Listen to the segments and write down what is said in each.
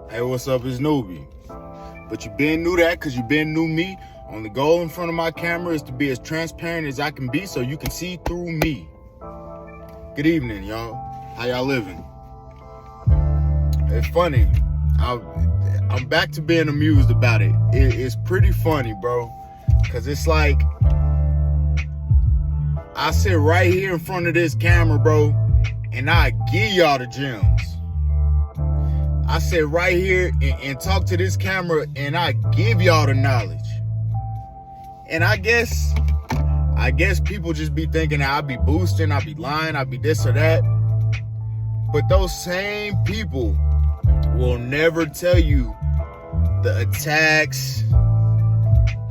Hey, what's up? It's Nubie. But you been knew that because you been knew me. Only goal in front of my camera is to be as transparent as I can be so you can see through me. Good evening, y'all. How y'all living? It's funny. I'm back to being amused about it. It's pretty funny, bro. Because it's like, I sit right here in front of this camera, bro, and I give y'all the gems. I sit right here and talk to this camera and I give y'all the knowledge. And I guess people just be thinking that I be boosting, I be lying, I be this or that. But those same people will never tell you the attacks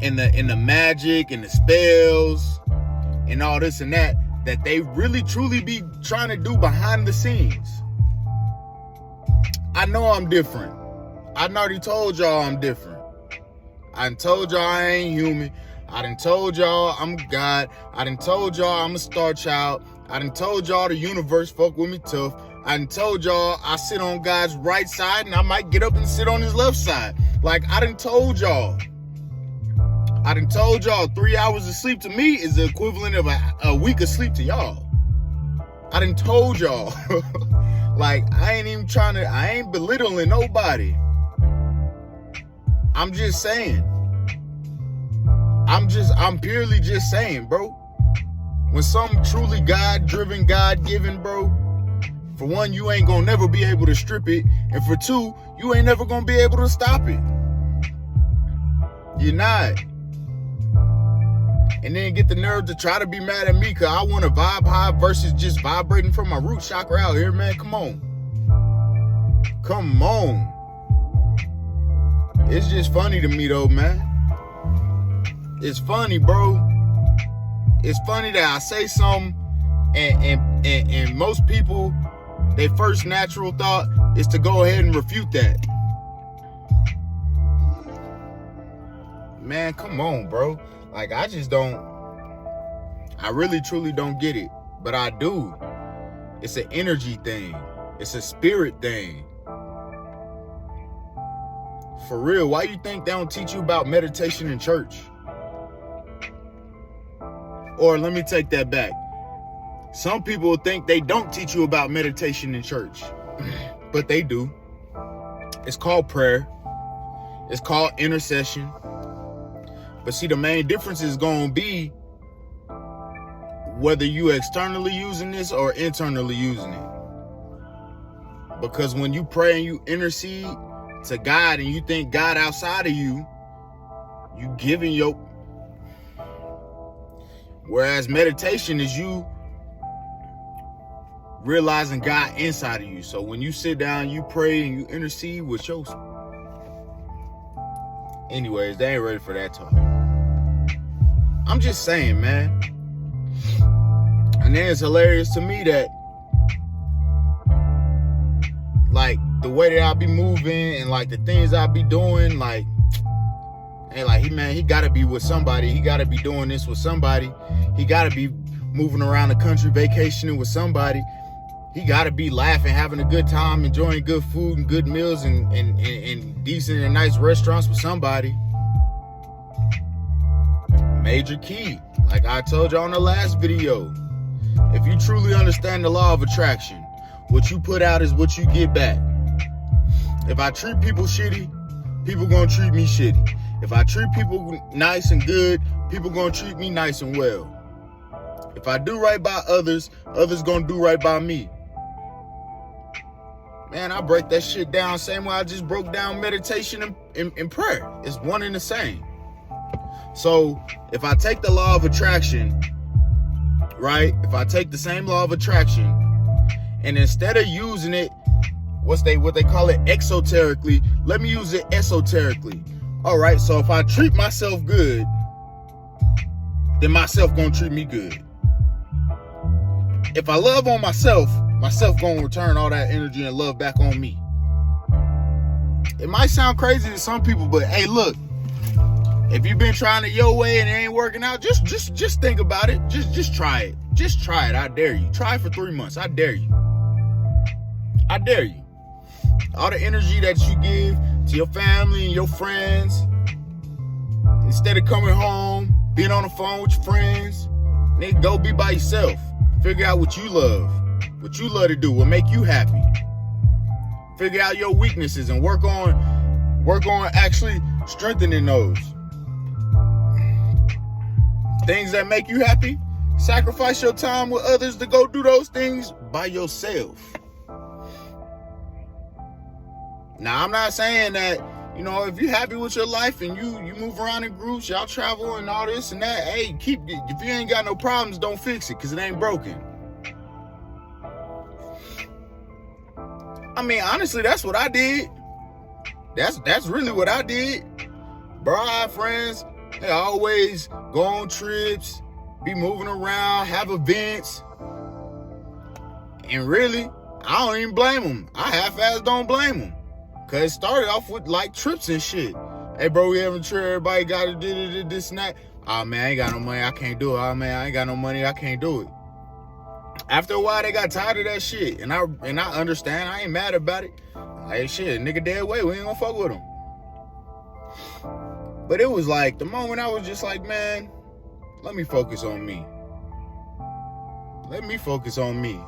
and the magic and the spells and all this and that they really truly be trying to do behind the scenes. I know I'm different. I already told y'all I'm different. I done told y'all I ain't human. I done told y'all I'm God. I done told y'all I'm a star child. I done told y'all the universe fuck with me tough. I done told y'all I sit on God's right side and I might get up and sit on his left side. Like, I done told y'all. 3 hours of sleep to me is the equivalent of a week of sleep to y'all. I done told y'all. Like, I ain't belittling nobody. I'm just saying. I'm purely just saying, bro. When something truly God-driven, God-given, bro, for one, you ain't gonna never be able to strip it. And for two, you ain't never gonna be able to stop it. You're not. And then get the nerve to try to be mad at me because I want to vibe high versus just vibrating from my root chakra out here, man. Come on. Come on. It's just funny to me, though, man. It's funny, bro. It's funny that I say something and most people, their first natural thought is to go ahead and refute that. Man, come on, bro. Like, I really truly don't get it, but I do. It's an energy thing. It's a spirit thing. For real, why you think they don't teach you about meditation in church? Or let me take that back. Some people think they don't teach you about meditation in church, but they do. It's called prayer. It's called intercession. But see, the main difference is going to be whether you externally using this or internally using it. Because when you pray and you intercede to God and you think God outside of you, you giving your... Whereas meditation is you realizing God inside of you. So when you sit down, you pray and you intercede with your... Anyways, they ain't ready for that talk. I'm just saying, man. And then it's hilarious to me that, like, the way that I be moving and, like, the things I be doing, like, and, like, he gotta be with somebody. He gotta be doing this with somebody. He gotta be moving around the country, vacationing with somebody. He gotta be laughing, having a good time, enjoying good food and good meals and decent and nice restaurants with somebody. Major key. Like I told you on the last video, if you truly understand the law of attraction, what you put out is what you get back. If I treat people shitty, people gonna treat me shitty. If I treat people nice and good, people gonna treat me nice and well. If I do right by others, others gonna do right by me. Man, I break that shit down same way I just broke down meditation and prayer. It's one and the same. So if I take the law of attraction, right? If I take the same law of attraction and instead of using it, what they call it exoterically, let me use it esoterically. All right, so if I treat myself good, then myself gonna treat me good. If I love on myself gonna return all that energy and love back on me. It might sound crazy to some people, but hey, look, if you've been trying it your way and it ain't working out, just think about it. Just try it. Just try it. I dare you. Try it for 3 months. I dare you. I dare you. all the energy that you give to your family and your friends, instead of coming home, being on the phone with your friends, nigga, go be by yourself. Figure out what you love to do, what make you happy. Figure out your weaknesses and work on actually strengthening those. Things that make you happy, sacrifice your time with others to go do those things by yourself. Now, I'm not saying that, you know, if you're happy with your life and you move around in groups, y'all travel and all this and that, hey, if you ain't got no problems, don't fix it, because it ain't broken. I mean, honestly, that's what I did. That's really what I did. Bro, I have friends. They always go on trips, be moving around, have events. And really, I don't even blame them. I half-ass don't blame them. Because it started off with, like, trips and shit. Hey, bro, we having a trip. Everybody got to do this and that. Oh, man, I ain't got no money. I can't do it. Oh, man, I ain't got no money. I can't do it. After a while, they got tired of that shit. And I understand. I ain't mad about it. Like, shit, nigga dead weight. We ain't gonna fuck with him. But it was like, the moment I was just like, man, let me focus on me. Let me focus on me.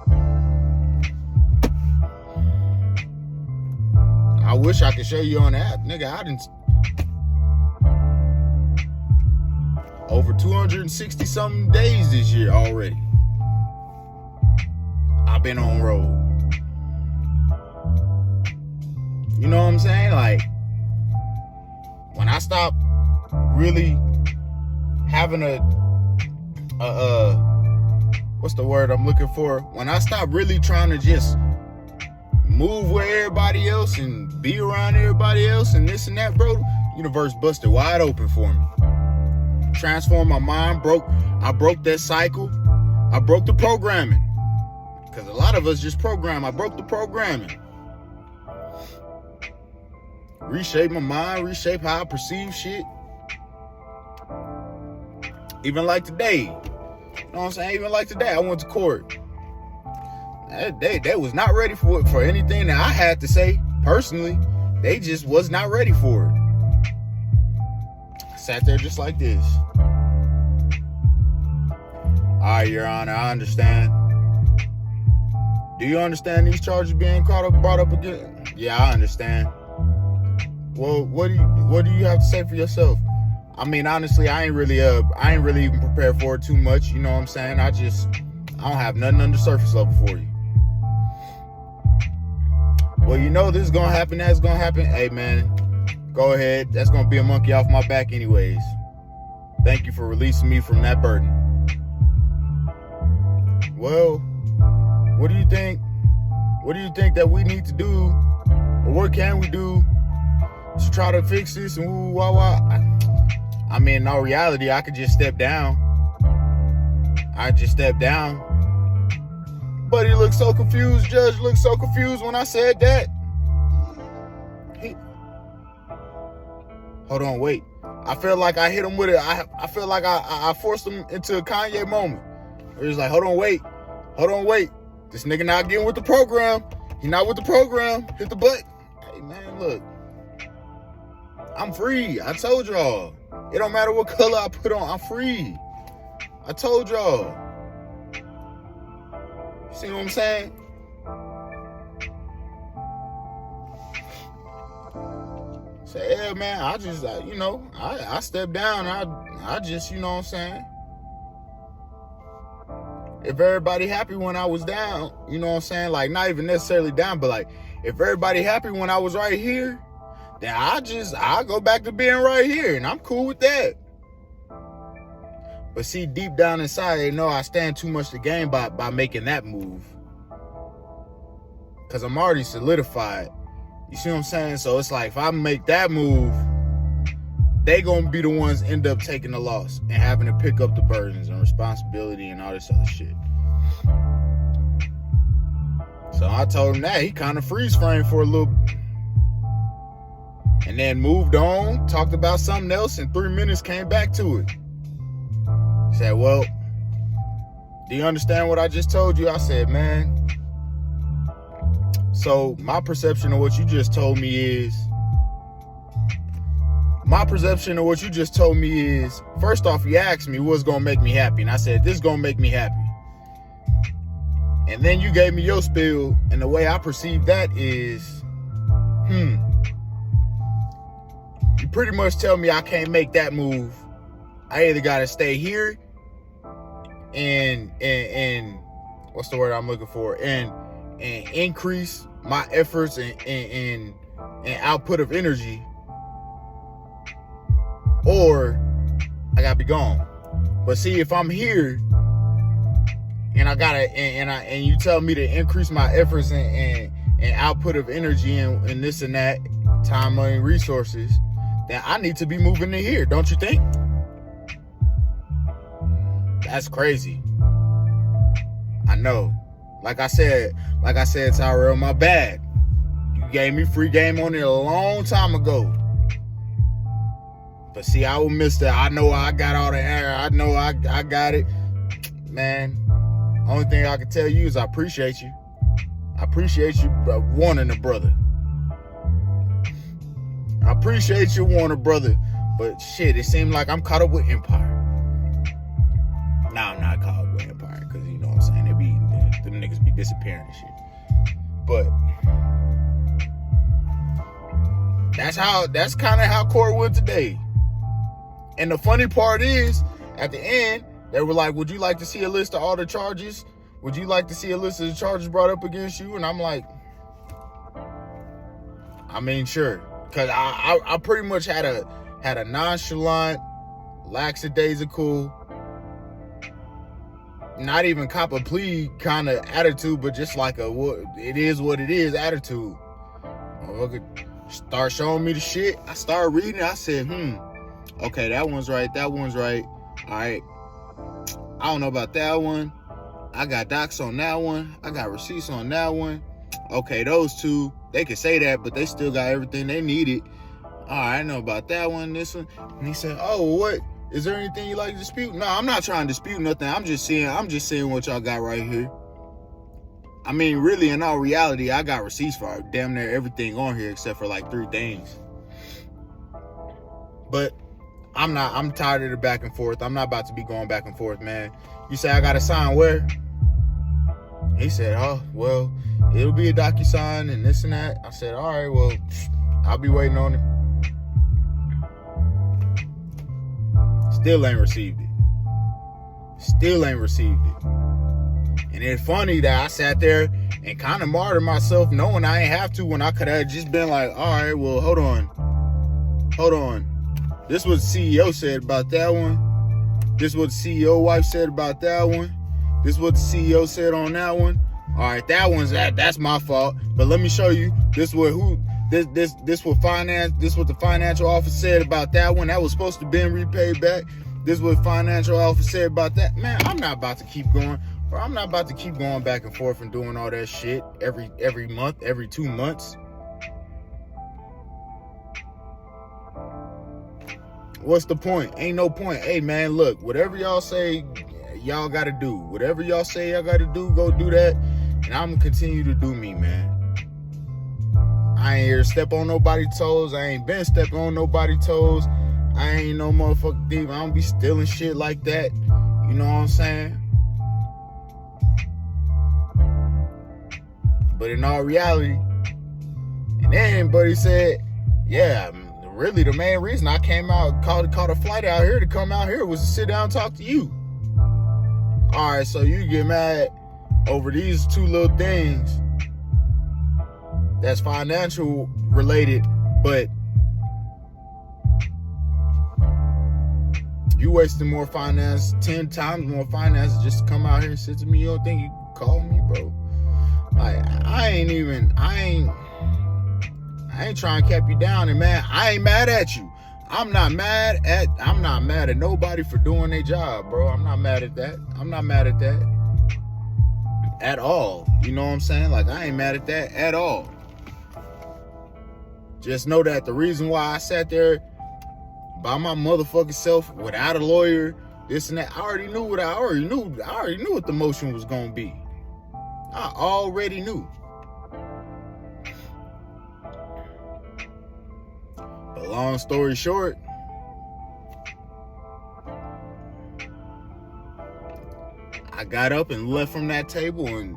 I wish I could show you on the app. Nigga, I didn't... over 260 something days this year already. I've been on road. You know what I'm saying? Like, when I stop really having what's the word I'm looking for? When I stop really trying to just move with everybody else and be around everybody else and this and that, bro, universe busted wide open for me. Transformed my mind, I broke that cycle. I broke the programming. Because a lot of us just program. I broke the programming. Reshape my mind, reshape how I perceive shit. Even like today. You know what I'm saying? Even like today, I went to court. They was not ready for anything that I had to say, personally. They just was not ready for it. I sat there just like this. All right, Your Honor, I understand. Do you understand these charges being brought up again? Yeah, I understand. Well, what do you have to say for yourself? I mean, honestly, I ain't really even prepared for it too much. You know what I'm saying? I don't have nothing under surface level for you. Well, you know this is gonna happen. That's gonna happen. Hey, man, go ahead. That's gonna be a monkey off my back, anyways. Thank you for releasing me from that burden. Well, what do you think? What do you think that we need to do, or what can we do to try to fix this? And woo, wah, wah. I mean, in all reality, I could just step down. I just step down. But he looked so confused. Judge looked so confused when I said that. Hold on, wait. I feel like I hit him with it. I feel like I forced him into a Kanye moment. Where he's like, hold on, wait. This nigga not getting with the program. He not with the program. Hit the button. Hey, man, look. I'm free. I told y'all. It don't matter what color I put on. I'm free. I told y'all. See what I'm saying? Say, yeah, man, I just, I stepped down. I just, you know what I'm saying? If everybody happy when I was down, you know what I'm saying? Like, not even necessarily down, but like, if everybody happy when I was right here, then I'll go back to being right here, and I'm cool with that. But see, deep down inside, they know I stand too much to gain by making that move. Because I'm already solidified. You see what I'm saying? So it's like, if I make that move, they gonna be the ones end up taking the loss and having to pick up the burdens and responsibility and all this other shit. So I told him that. He kind of freeze framed for a little, and then moved on, talked about something else, and 3 minutes came back to it. He said, well, do you understand what I just told you? I said, man, So my perception of what you just told me is, first off, you asked me what's gonna make me happy, and I said this is gonna make me happy. And then you gave me your spiel, and the way I perceive that is, you pretty much tell me I can't make that move. I either gotta stay here and what's the word I'm looking for? And increase my efforts and output of energy, or I gotta be gone. But see, if I'm here and I gotta and you tell me to increase my efforts and output of energy and this and that, time, money, resources, then I need to be moving to here, don't you think? That's crazy. I know. Like I said, Tyrell, my bad. You gave me free game on it a long time ago. But see, I will miss that. I know I got all the air. I know I got it. Man, only thing I can tell you is I appreciate you. I appreciate you wanting a brother. I appreciate you wanting a brother. But shit, it seemed like I'm caught up with Empire. Nah, I'm not caught up with Empire, because you know what I'm saying? Them niggas be disappearing and shit. But that's kind of how court went today. And the funny part is, at the end, they were like, would you like to see a list of all the charges? Would you like to see a list of the charges brought up against you? And I'm like, I mean, sure. Because I pretty much had a nonchalant, lackadaisical, not even cop a plea kind of attitude, but just like it is what it is attitude. Start showing me the shit. I started reading. I said, okay, that one's right. That one's right. All right. I don't know about that one. I got docs on that one. I got receipts on that one. Okay, those two, they can say that, but they still got everything they needed. All right, I know about that one, this one. And he said, oh, what? Is there anything you like to dispute? No, I'm not trying to dispute nothing. I'm just saying what y'all got right here. I mean, really, in all reality, I got receipts for damn near everything on here except for like 3 things. But I'm tired of the back and forth. I'm not about to be going back and forth, man. You say I gotta sign where? He said, oh, well, it'll be a DocuSign and this and that. I said, all right, well, I'll be waiting on it. Still ain't received it. And it's funny that I sat there and kind of martyred myself knowing I ain't have to, when I could have just been like, all right, well, hold on. This is what the CEO said about that one. This is what the CEO wife said about that one. This is what the CEO said on that one. All right, that's my fault. But let me show you. This what the financial officer said about that one. That was supposed to be repaid back. This is what financial officer said about that. Man, I'm not about to keep going. Bro, I'm not about to keep going back and forth and doing all that shit every month, every 2 months. What's the point? Ain't no point. Hey, man, look, whatever y'all say, y'all got to do. Whatever y'all say y'all got to do, go do that. And I'm going to continue to do me, man. I ain't here to step on nobody's toes. I ain't been stepping on nobody's toes. I ain't no motherfucking thief. I don't be stealing shit like that. You know what I'm saying? But in all reality, and then buddy said, yeah, really the main reason I came out, caught a flight out here to come out here was to sit down and talk to you. All right, so you get mad over these 2 little things that's financial related, but you wasting more finance, 10 times more finance just to come out here and sit to me. You don't think you can call me, bro? Like, I ain't trying to cap you down, and man, I ain't mad at you. I'm not mad at nobody for doing their job, bro. I'm not mad at that. At all. You know what I'm saying? Like, I ain't mad at that at all. Just know that the reason why I sat there by my motherfucking self without a lawyer, this and that, I already knew what the motion was gonna be. I already knew. But long story short, I got up and left from that table and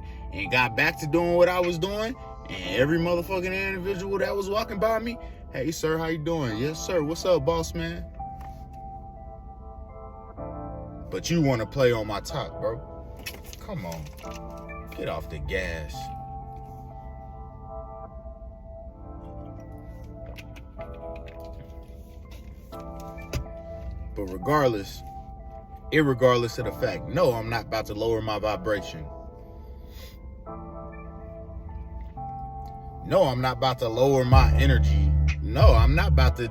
got back to doing what I was doing. And every motherfucking individual that was walking by me, hey, sir, how you doing? Yes, sir. What's up, boss man? But you want to play on my top, bro. Come on. Get off the gas. But irregardless of the fact, no, I'm not about to lower my vibration. No, I'm not about to lower my energy. No, I'm not about to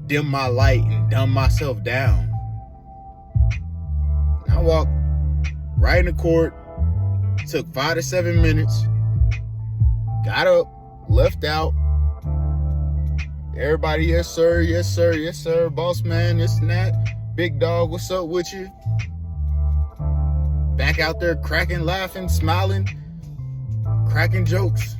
dim my light and dumb myself down. I walked right in the court, took 5 to 7 minutes, got up, left out. Everybody, yes sir, yes sir, yes sir, boss man, this and that. Big dog, what's up with you? Back out there cracking, laughing, smiling, cracking jokes.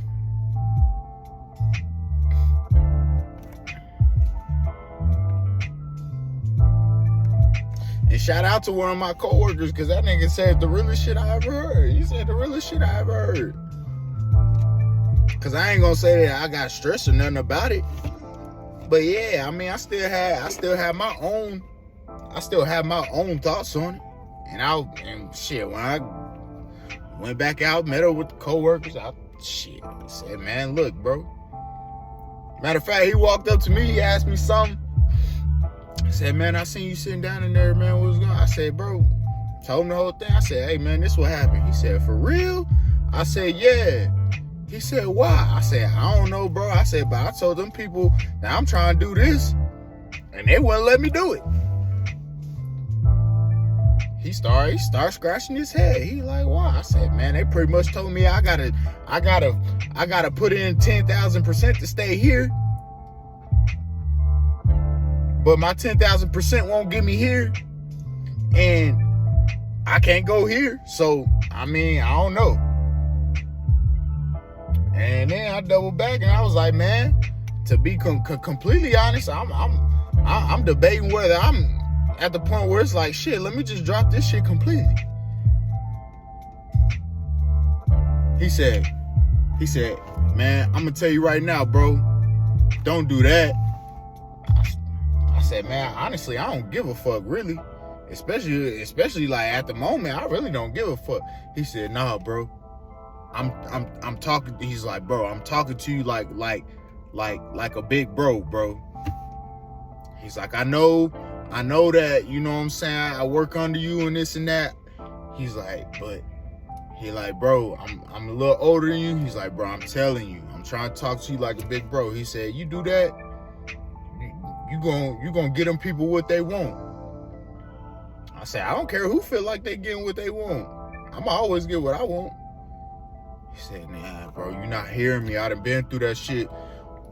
And shout out to one of my coworkers, because that nigga said the realest shit I ever heard. He said the realest shit I ever heard. Because I ain't gonna say that I got stressed or nothing about it. But yeah, I mean, I still have my own thoughts on it. And shit, when I went back out, met up with the coworkers, he said, man, look, bro. Matter of fact, he walked up to me, he asked me something. I said, man, I seen you sitting down in there, man. What was going on? I said, bro, told him the whole thing. I said, hey, man, this what happened. He said, for real? I said, yeah. He said, why? I said, I don't know, bro. I said, but I told them people that I'm trying to do this, and they wouldn't let me do it. He started scratching his head. He like, why? I said, man, they pretty much told me I gotta put in 10,000% to stay here. But my 10,000% won't get me here, and I can't go here. So, I mean, I don't know. And then I doubled back and I was like, man, to be completely honest, I'm debating whether I'm at the point where it's like, shit, let me just drop this shit completely. He said, man, I'm gonna tell you right now, bro, don't do that. I said, man, honestly, I don't give a fuck, really. Especially like at the moment, I really don't give a fuck. He said, nah, bro. I'm talking. He's like, bro, I'm talking to you like a big bro. He's like, I know that, you know what I'm saying, I work under you and this and that. He's like, but he like, bro, I'm a little older than you. He's like, bro, I'm telling you, I'm trying to talk to you like a big bro. He said, you do that, you gonna get them people what they want. I said, I don't care who feel like they getting what they want. I'ma always get what I want. He said, nah, bro, you not hearing me. I done been through that shit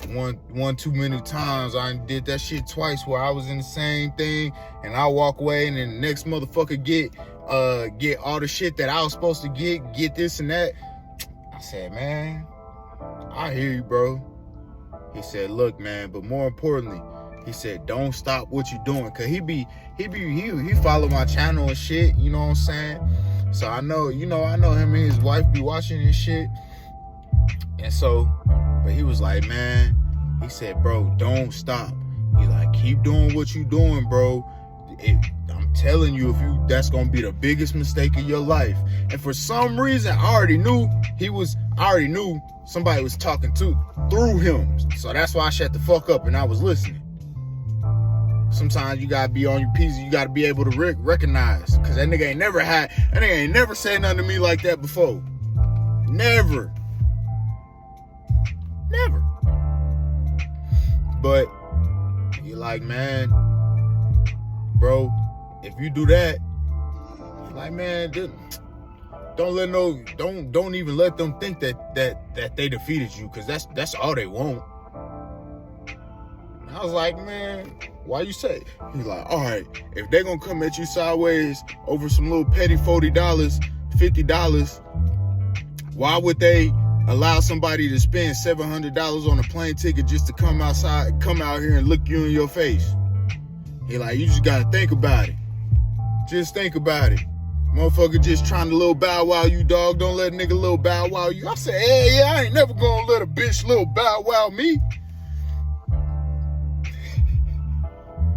one too many times. I did that shit twice where I was in the same thing and I walk away and then the next motherfucker get all the shit that I was supposed to get this and that. I said, man, I hear you, bro. He said, look, man, but more importantly, he said, don't stop what you're doing. Cause he follow my channel and shit, you know what I'm saying? So I know him and his wife be watching this shit. And so, but he was like, man, he said, bro, don't stop. He like, keep doing what you doing, bro. I'm telling you, that's gonna be the biggest mistake of your life. And for some reason, I already knew somebody was talking through him. So that's why I shut the fuck up and I was listening. Sometimes you gotta be on your P's. You gotta be able to recognize, cause that nigga ain't never said nothing to me like that before. Never. But you're like, man, bro, if you do that, you're like, man, don't even let them think that they defeated you, cause that's all they want. And I was like, man, why you say? He's like, all right, if they're gonna come at you sideways over some little petty $40, $50, why would they allow somebody to spend $700 on a plane ticket just to come out here and look you in your face. He like, you just gotta think about it. Just think about it. Motherfucker just trying to little bow wow you, dog. Don't let a nigga little bow wow you. I said, hey, yeah, I ain't never gonna let a bitch little bow wow me.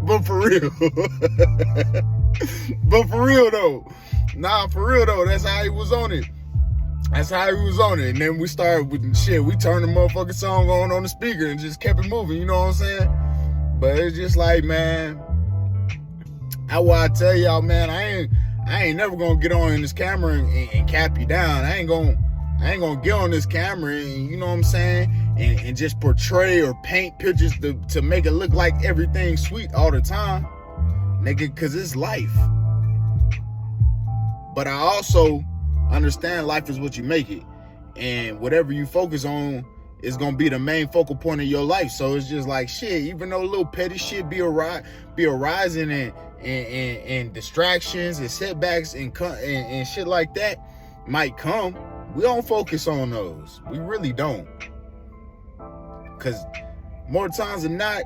But for real. But for real though. Nah, for real though. That's how he was on it. That's how he was on it. And then we started with shit. We turned the motherfucking song on the speaker and just kept it moving. You know what I'm saying? But it's just like, man, that's why I tell y'all, man, I ain't never gonna get on in this camera and cap you down. I ain't gonna get on this camera and, you know what I'm saying, and just portray or paint pictures to make it look like everything's sweet all the time, nigga, cause it's life. But I also understand life is what you make it, and whatever you focus on is gonna be the main focal point of your life. So it's just like, shit, even though a little petty shit be arising and distractions and setbacks and shit like that might come, we don't focus on those. We really don't. Cause more times than not,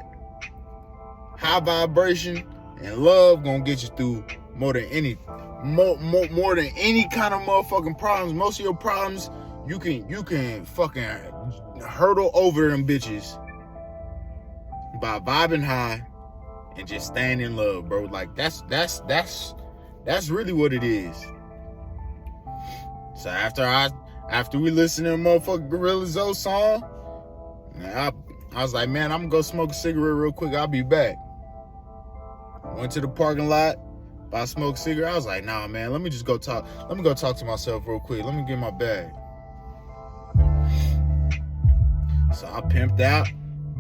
high vibration and love gonna get you through more than any kind of motherfucking problems. Most of your problems, you can fucking hurdle over them bitches by vibing high and just staying in love, bro. Like that's really what it is. So after we listened to the motherfucking Gorilla Zoe song, I was like, man, I'm gonna go smoke a cigarette real quick. I'll be back. Went to the parking lot, I smoked a cigarette. I was like, nah, man, let me go talk to myself real quick. Let me get my bag. So I pimped out.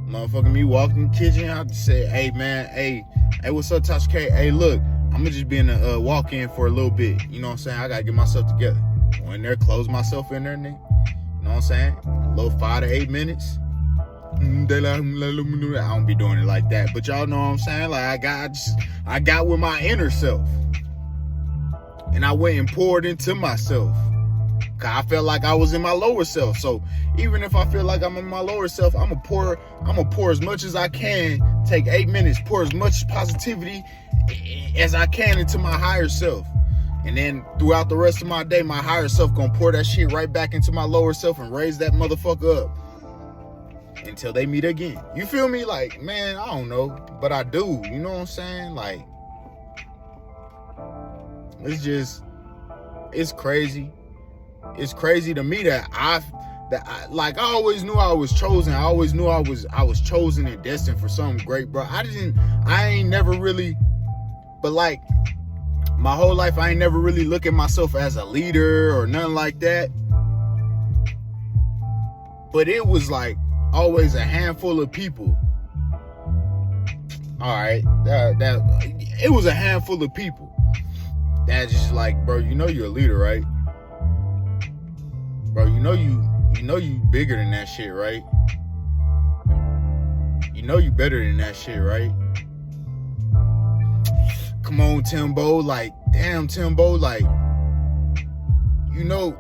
Motherfucking me walked in the kitchen. I just said, hey, man, hey, what's up, Tasha K? Hey, look, I'm gonna just be in a walk-in for a little bit. You know what I'm saying? I gotta get myself together. Go in there, close myself in there, nigga. You know what I'm saying? A little 5 to 8 minutes. I don't be doing it like that, but y'all know what I'm saying? Like I got with my inner self, and I went and poured into myself. Cause I felt like I was in my lower self. So even if I feel like I'm in my lower self, I'm gonna pour as much as I can. Take 8 minutes, pour as much positivity as I can into my higher self. And then throughout the rest of my day, my higher self gonna pour that shit right back into my lower self and raise that motherfucker up until they meet again. You feel me? Like, man, I don't know, but I do. You know what I'm saying? Like, it's crazy. It's crazy to me that I always knew I was chosen. I always knew I was chosen and destined for something great, bro. I ain't never really, but like my whole life, I ain't never really look at myself as a leader or nothing like that. But it was like always a handful of people. All right, it was a handful of people that just like, bro, you know you're a leader, right? Bro, you know you bigger than that shit, right? You know you better than that shit, right? Come on, Timbo. Like, damn, Timbo. Like, you know,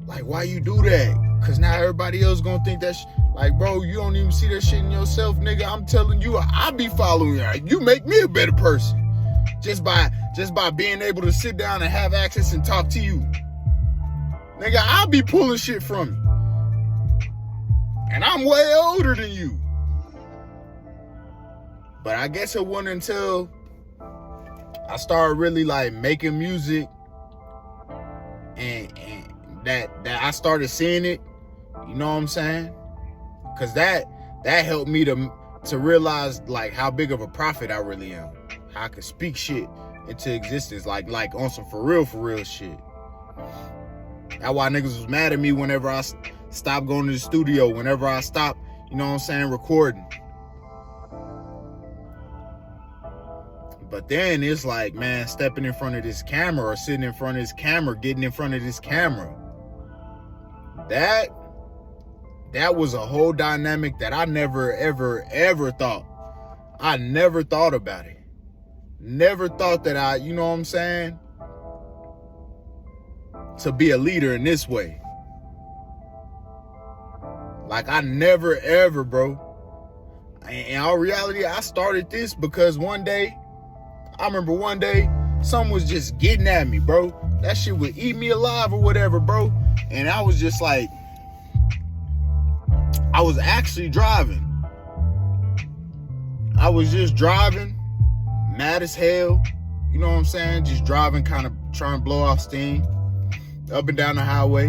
like, why you do that? Cause now everybody else gonna think that like, bro, you don't even see that shit in yourself, nigga. I'm telling you, I be following you. You make me a better person just by being able to sit down and have access and talk to you. Nigga, I'll be pulling shit from you. And I'm way older than you. But I guess it wasn't until I started really like making music and that I started seeing it. You know what I'm saying? Cause that helped me to realize like how big of a prophet I really am. How I could speak shit into existence like on some for real shit. That's why niggas was mad at me whenever I stopped going to the studio, whenever I stopped, you know what I'm saying, recording. But then it's like, man, stepping in front of this camera or sitting in front of this camera, getting in front of this camera. That was a whole dynamic that I never, ever thought. I never thought about it. Never thought that you know what I'm saying? To be a leader in this way. Like, I never, ever, bro. In all reality, I started this because I remember one day, someone was just getting at me, bro. That shit would eat me alive or whatever, bro. And I was just like, I was actually driving. I was just driving, mad as hell. You know what I'm saying? Just driving, kind of trying to blow off steam, up and down the highway.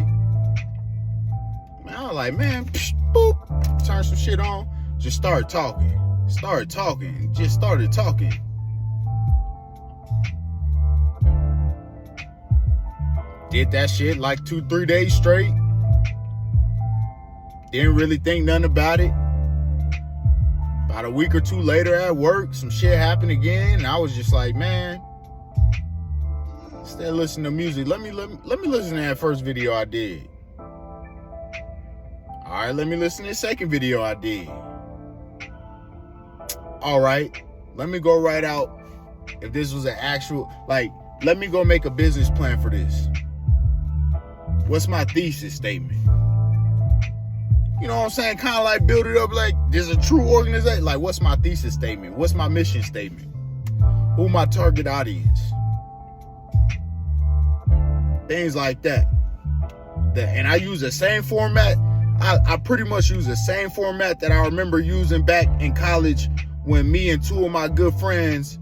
Man, I was like, man, psh, boop, turn some shit on. Just started talking, just started talking. Did that shit like 2-3 days straight. Didn't really think nothing about it. About a week or two later at work, some shit happened again, and I was just like, man, instead of listening to music, let me listen to that first video I did. All right, let me listen to the second video I did. All right, let me go write out if this was an actual, like, let me go make a business plan for this. What's my thesis statement? You know what I'm saying? Kind of like build it up like there's a true organization. Like, what's my thesis statement? What's my mission statement? Who my target audience? Things like that. And I use the same format. I pretty much use the same format that I remember using back in college when me and two of my good friends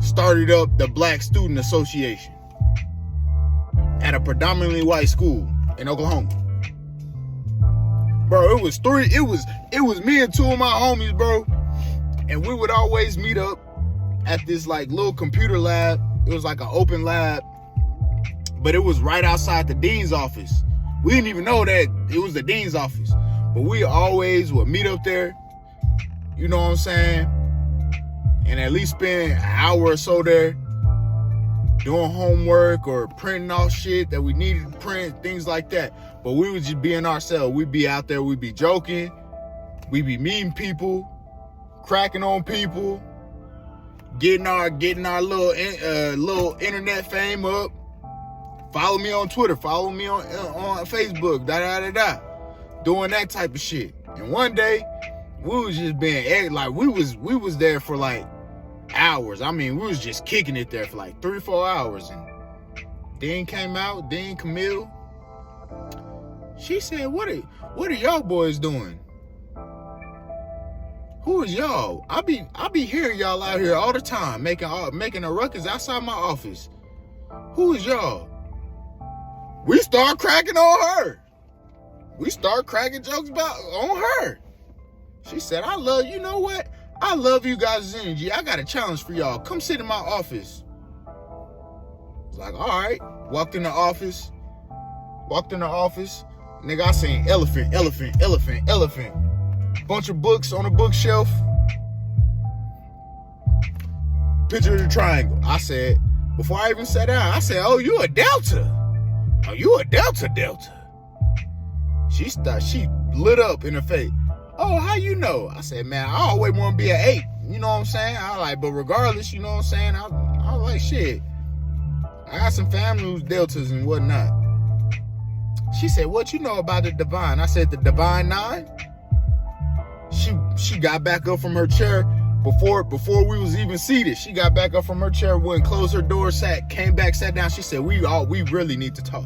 started up the Black Student Association at a predominantly white school in Oklahoma. Bro, it was me and two of my homies, bro. And we would always meet up at this like little computer lab. It was like an open lab, but it was right outside the dean's office. We didn't even know that it was the dean's office, but we always would meet up there, you know what I'm saying? And at least spend an hour or so there doing homework or printing off shit that we needed to print, things like that. But we would just being ourselves. We'd be out there, we'd be joking, we'd be meeting people, cracking on people, getting our little internet fame up. Follow me on Twitter, follow me on Facebook, doing that type of shit. And one day, we was just being like, we was there for like hours. I mean, we was just kicking it there for like 3-4 hours. And Dean came out, Dean Camille. She said, what are y'all boys doing? Who is y'all? I be hearing y'all out here all the time making a ruckus outside my office. Who is y'all? We start cracking on her. We start cracking jokes on her. She said, you know what? I love you guys' energy. I got a challenge for y'all. Come sit in my office. I was like, all right. Walked in the office. Nigga, I seen elephant. Bunch of books on a bookshelf. Picture of the triangle. I said, before I even sat down, I said, oh, you a Delta. Oh, you a Delta. She lit up in her face. Oh, how you know? I said, man, I always want to be an 8. You know what I'm saying? I like, but regardless, you know what I'm saying? I was like, shit. I got some family who's Deltas and whatnot. She said, what you know about the Divine? I said, the Divine 9? She got back up from her chair before we was even seated. She got back up from her chair, went, closed her door, came back, sat down. She said, we really need to talk.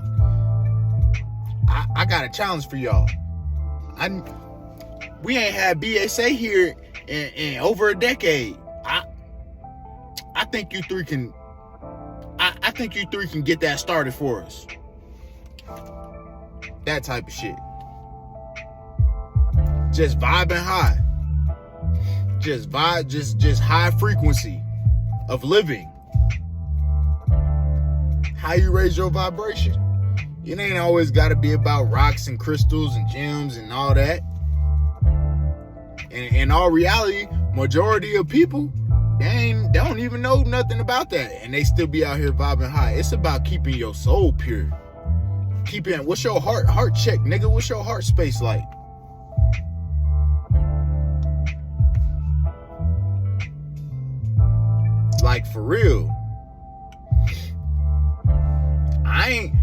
I got a challenge for y'all. We ain't had BSA here in over a decade. I think you three can get that started for us. That type of shit. Just vibing high. Just vibe, just high frequency of living. How you raise your vibration? It ain't always got to be about rocks and crystals and gems and all that. And in all reality, majority of people, they don't even know nothing about that, and they still be out here vibing high. It's about keeping your soul pure. What's your heart check, nigga? What's your heart space like? Like, for real. I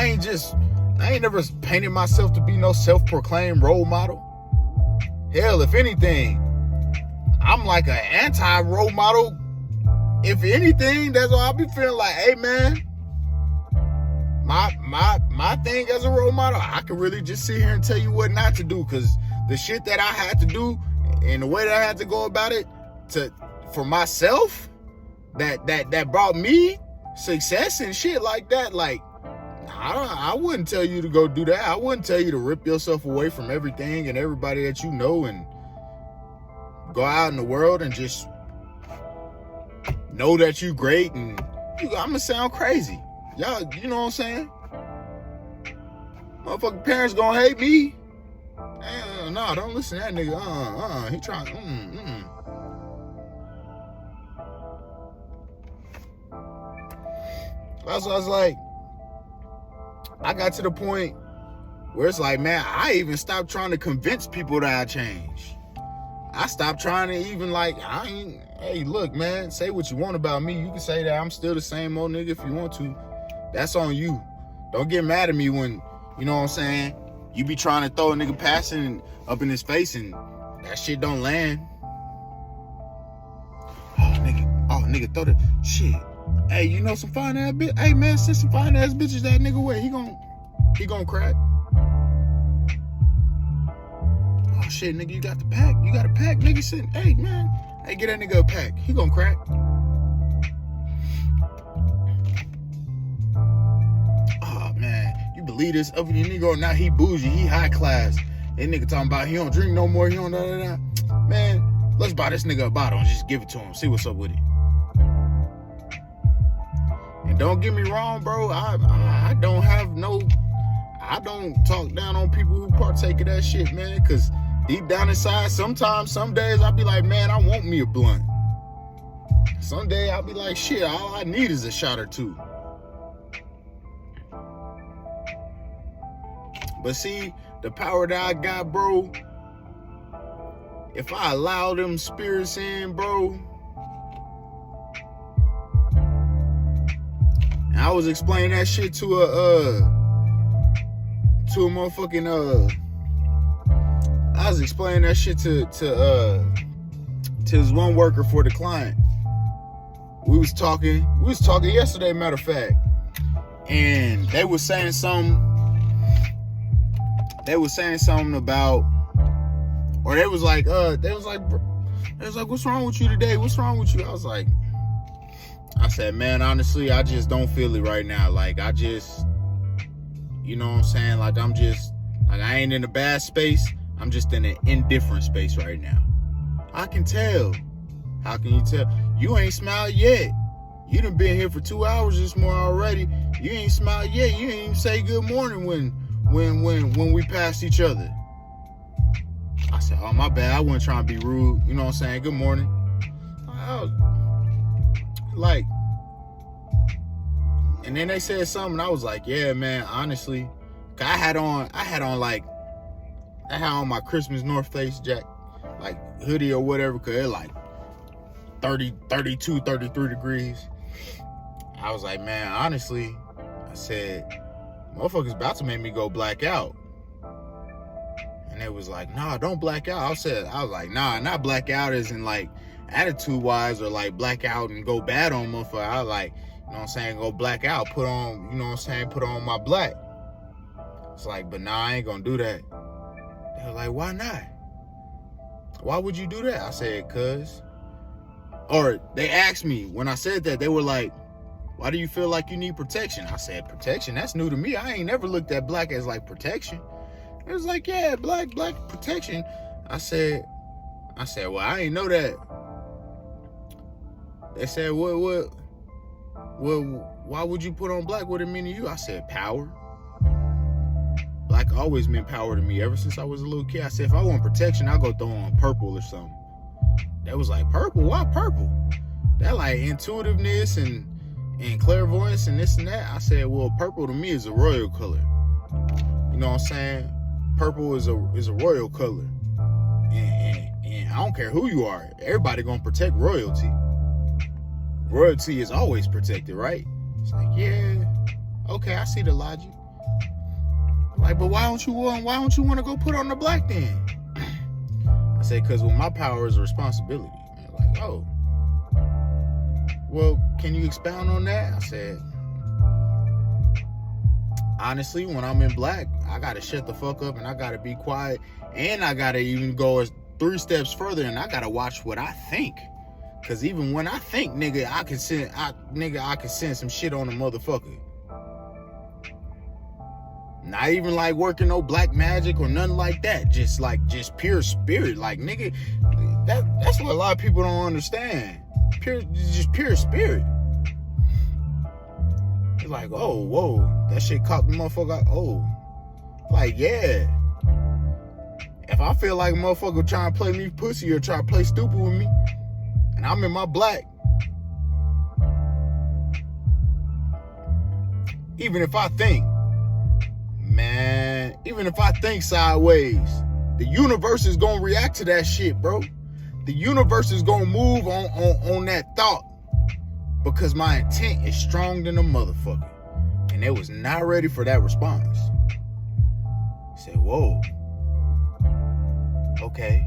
ain't just I ain't never painted myself to be no self-proclaimed role model. Hell, if anything, I'm like an anti-role model. If anything, that's why I be feeling like, hey man, my thing as a role model, I can really just sit here and tell you what not to do, because the shit that I had to do and the way that I had to go about it for myself, that brought me success and shit like that, like, I wouldn't tell you to go do that. I wouldn't tell you to rip yourself away from everything and everybody that you know and go out in the world and just know that you great. And I'm gonna sound crazy. Y'all, you know what I'm saying? Motherfucking parents gonna hate me. No, don't listen to that nigga. He trying. That's what I was like. I got to the point where it's like, man, I even stopped trying to convince people that I changed. I stopped trying to even like, hey, look, man, say what you want about me. You can say that I'm still the same old nigga if you want to. That's on you. Don't get mad at me when, you know what I'm saying, you be trying to throw a nigga passing up in his face and that shit don't land. Oh, nigga, throw the shit. Hey, you know some fine ass bitch? Hey, man, send some fine ass bitches that nigga way. He gon' crack. Oh shit, nigga, you got the pack. You got a pack, nigga. Sitting. Hey, man. Hey, get that nigga a pack. He gon' crack. Oh man, you believe this uppity nigga or not? He bougie. He high class. That nigga talking about he don't drink no more. He don't da. Man, let's buy this nigga a bottle and just give it to him. See what's up with it. And don't get me wrong, bro. I don't talk down on people who partake of that shit, man. Cause deep down inside, sometimes, some days I'll be like, man, I want me a blunt. Some day I'll be like, shit, all I need is a shot or two. But see, the power that I got, bro, if I allow them spirits in, bro. And I was explaining that shit to a motherfucking I was explaining that shit to this one worker for the client. We was talking yesterday, matter of fact. And they was saying something about, or they was like, what's wrong with you today? What's wrong with you? I said, man, honestly, I just don't feel it right now. Like, I just, you know what I'm saying? Like, I ain't in a bad space. I'm just in an indifferent space right now. I can tell. How can you tell? You ain't smiled yet. You done been here for 2 hours this morning already. You ain't smiled yet. You ain't even say good morning when we passed each other. I said, oh, my bad. I wasn't trying to be rude. You know what I'm saying? Good morning. Like, and then they said something. I was like, yeah, man, honestly, I had on my Christmas North Face jacket, like hoodie or whatever, cause it like 30, 32, 33 degrees. I was like, man, honestly, I said, motherfuckers about to make me go black out. And they was like, nah, don't black out. I was like, nah, not black out as in like attitude wise or like black out and go bad on motherfucker. I was like, you know what I'm saying, go black out, put on, you know what I'm saying, put on my black. It's like, but nah, I ain't gonna do that. They were like, why not? Why would you do that? I said, cause, or they asked me when I said that, they were like, why do you feel like you need protection? I said, protection? That's new to me. I ain't never looked at black as like protection. It was like, yeah, black protection. I said, well, I ain't know that. They said, well, why would you put on black? What it mean to you? I said, power. Black always meant power to me ever since I was a little kid. I said, if I want protection, I'll go throw on purple or something. They was like, purple? Why purple? That like intuitiveness and clairvoyance and this and that. I said, well, purple to me is a royal color. You know what I'm saying? Purple is a royal color. And I don't care who you are. Everybody gonna protect royalty. Royalty is always protected, right? It's like, yeah, okay, I see the logic. Like, but why don't you want to go put on the black then? I said, because my power is responsibility. And like, oh, well, can you expound on that? I said, honestly, when I'm in black, I gotta shut the fuck up and I gotta be quiet, and I gotta even go 3 steps further, and I gotta watch what I think. Cause even when I think, nigga, I can send some shit on a motherfucker. Not even like working no black magic or nothing like that. Just pure spirit. Like, nigga, that's what a lot of people don't understand. Pure spirit. It's like, oh, whoa, that shit caught the motherfucker. Oh, like, yeah. If I feel like a motherfucker trying to play me pussy or try to play stupid with me, and I'm in my black, even if I think sideways, the universe is gonna react to that shit, bro. The universe is gonna move on that thought, because my intent is strong than a motherfucker, and they was not ready for that response. I said, whoa, okay.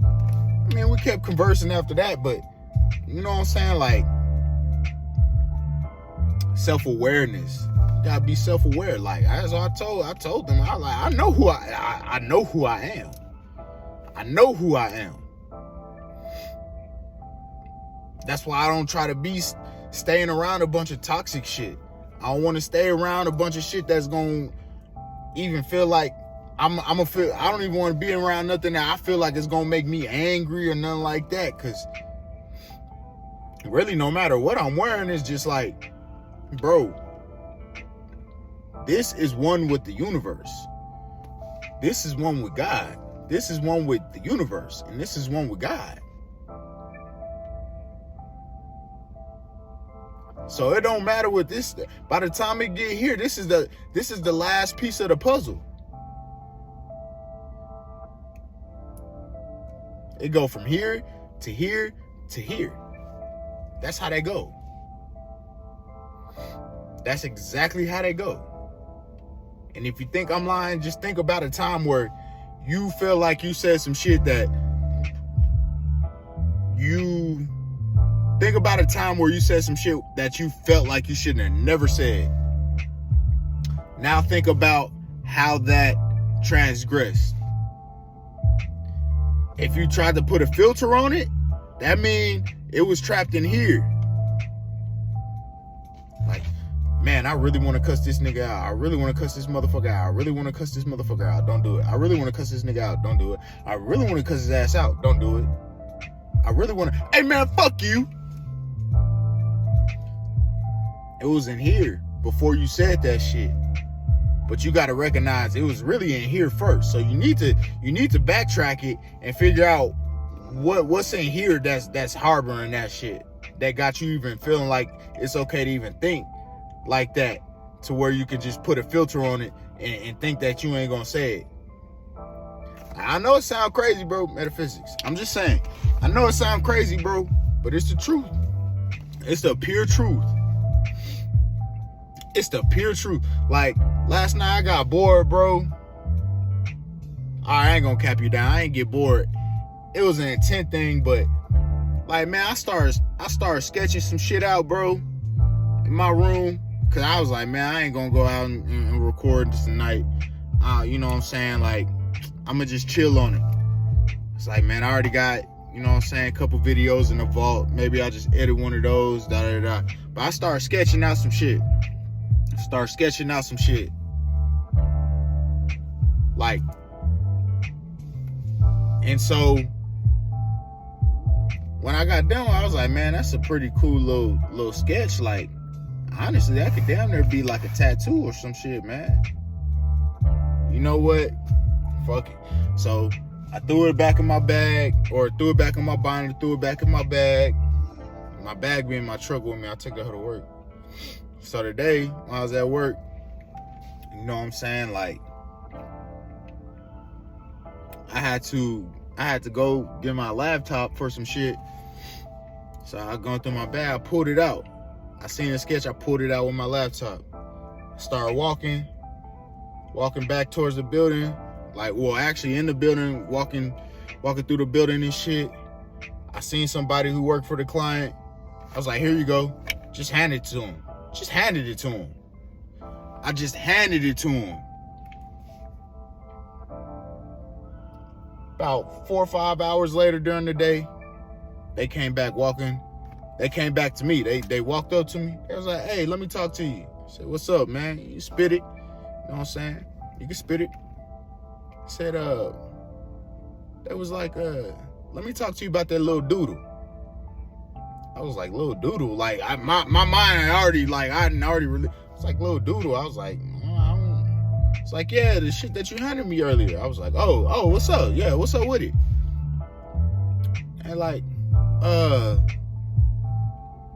I mean, we kept conversing after that, but you know what I'm saying? Like, self-awareness. You gotta be self-aware. Like, as I told them, I know who I know who I am. I know who I am. That's why I don't try to be staying around a bunch of toxic shit. I don't want to stay around a bunch of shit that's gonna even feel like I don't even want to be around nothing that I feel like it's gonna make me angry or nothing like that. Cause really, no matter what I'm wearing, it's just like, bro, this is one with the universe. This is one with God. This is one with the universe, and this is one with God. So it don't matter what this. By the time it get here, this is the last piece of the puzzle. It go from here to here to here. That's how they go. That's exactly how they go. And if you think I'm lying, just think about a time where you feel like you said some shit that you... Think about a time where you said some shit that you felt like you shouldn't have never said. Now think about how that transgressed. If you tried to put a filter on it, that means it was trapped in here. Like, man, I really want to cuss this nigga out. I really want to cuss this motherfucker out. I really want to cuss this motherfucker out. Don't do it. I really want to cuss this nigga out. Don't do it. I really want to cuss his ass out. Don't do it. I really want to... Hey, man, fuck you. It was in here before you said that shit. But you got to recognize it was really in here first. So you need to backtrack it and figure out what's in here that's harboring that shit, that got you even feeling like it's okay to even think like that, to where you could just put a filter on it and think that you ain't gonna say it. I know it sounds crazy, bro, metaphysics. I'm just saying. I know it sounds crazy, bro, but it's the truth. It's the pure truth. It's the pure truth. Like, last night I got bored, bro. I ain't gonna cap you down. I ain't get bored. It was an intent thing, but like, man, I started sketching some shit out, bro, in my room. Cause I was like, man, I ain't gonna go out and record this tonight. You know what I'm saying? Like, I'ma just chill on it. It's like, man, I already got, you know what I'm saying, a couple videos in the vault. Maybe I'll just edit one of those, But I started sketching out some shit. Like, and so when I got done, I was like, man, that's a pretty cool little sketch. Like, honestly, that could damn near be like a tattoo or some shit, man. You know what? Fuck it. So I threw it back in my bag, or threw it back in my binder, threw it back in my bag. My bag be in my truck with me. I took that to work. So today, when I was at work, you know what I'm saying? Like, I had to go get my laptop for some shit. So I gone through my bag, I pulled it out. I seen a sketch, I pulled it out with my laptop. Start walking back towards the building. Like, well, actually in the building, walking through the building and shit. I seen somebody who worked for the client. I was like, here you go. Just handed it to him. Just handed it to him. I just handed it to him. About 4 or 5 hours later during the day, they came back walking. They came back to me. They walked up to me. They was like, hey, let me talk to you. I said, what's up, man? You spit it. You know what I'm saying? You can spit it. I said, they was like, let me talk to you about that little doodle. I was like, little doodle? Like, my mind had already, like, I hadn't already really, it's like, little doodle. I was like, I don't, it's like, yeah, the shit that you handed me earlier. I was like, oh, what's up? Yeah, what's up with it? And like,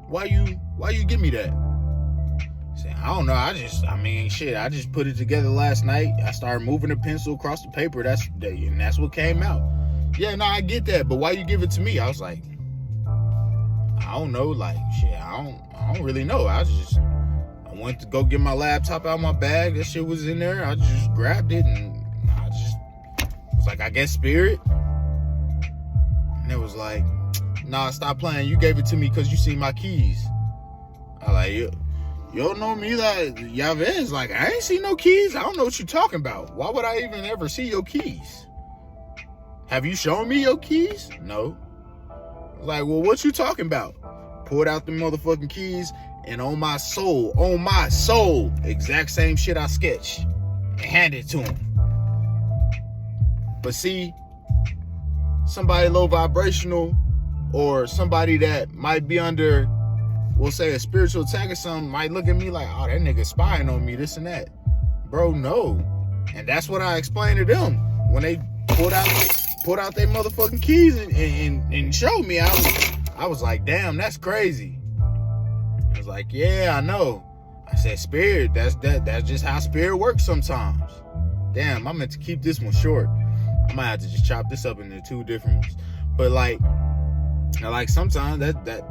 why you give me that? I said, I don't know. I just put it together last night. I started moving the pencil across the paper. That's what came out. Yeah, no, I get that, but why you give it to me? I was like, I don't know, like, shit, I don't really know. I went to go get my laptop out of my bag. That shit was in there. I just grabbed it and I was like, I guess spirit. And it was like, nah, stop playing. You gave it to me because you see my keys. I like, you don't know me, like, Yavez, like, I ain't see no keys. I don't know what you're talking about. Why would I even ever see your keys? Have you shown me your keys? No. Like, well, what you talking about? Pulled out the motherfucking keys, and on my soul, exact same shit I sketched and handed it to him. But see, somebody low vibrational or somebody that might be under, we'll say, a spiritual attack or something might look at me like, oh, that nigga spying on me, this and that. Bro, no. And that's what I explained to them when they pulled out their motherfucking keys and showed me. I was like, damn, that's crazy. I was like, yeah, I know. I said, spirit, that's just how spirit works sometimes. Damn, I meant to keep this one short. I might have to just chop this up into 2 different ones. But like sometimes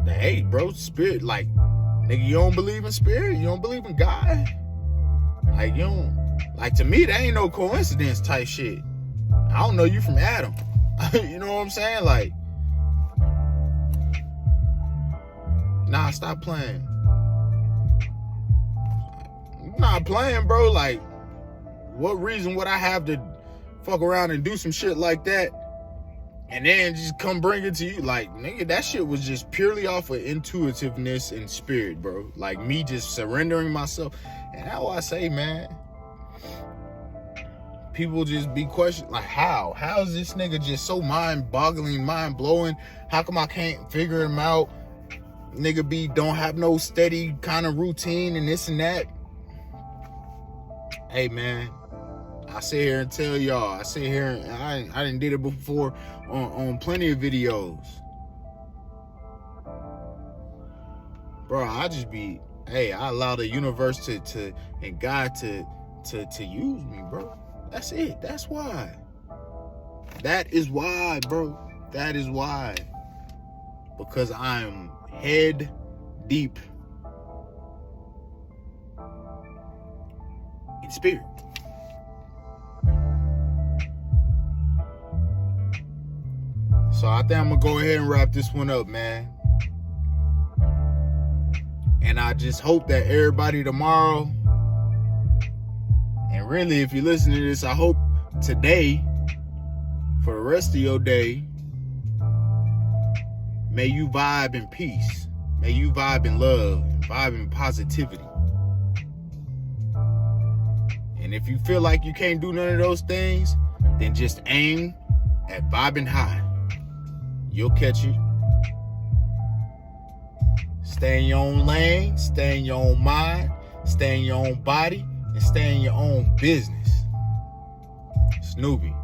hey, bro, spirit, like, nigga, you don't believe in spirit? You don't believe in God? Like, you don't, like, to me, that ain't no coincidence type shit. I don't know you from Adam. You know what I'm saying? Like, nah, stop playing. I'm not playing, bro. Like, what reason would I have to fuck around and do some shit like that and then just come bring it to you? Like, nigga, that shit was just purely off of intuitiveness and spirit, bro. Like, me just surrendering myself. And that's why I say, man, people just be questioning, like, how is this nigga just so mind-boggling, mind-blowing? How come I can't figure him out? Nigga don't have no steady kind of routine and this and that. Hey, man, I sit here and tell y'all, I done did it before on plenty of videos. Bro, I allow the universe to and God to use me, bro. That's it. That's why. That is why, bro. That is why. Because I'm head deep in spirit. So I think I'm gonna go ahead and wrap this one up, man. And I just hope that everybody tomorrow, and really, if you listen to this, I hope today, for the rest of your day, may you vibe in peace. May you vibe in love, and vibe in positivity. And if you feel like you can't do none of those things, then just aim at vibing high. You'll catch it. Stay in your own lane, stay in your own mind, stay in your own body, and stay in your own business. It's Nubie.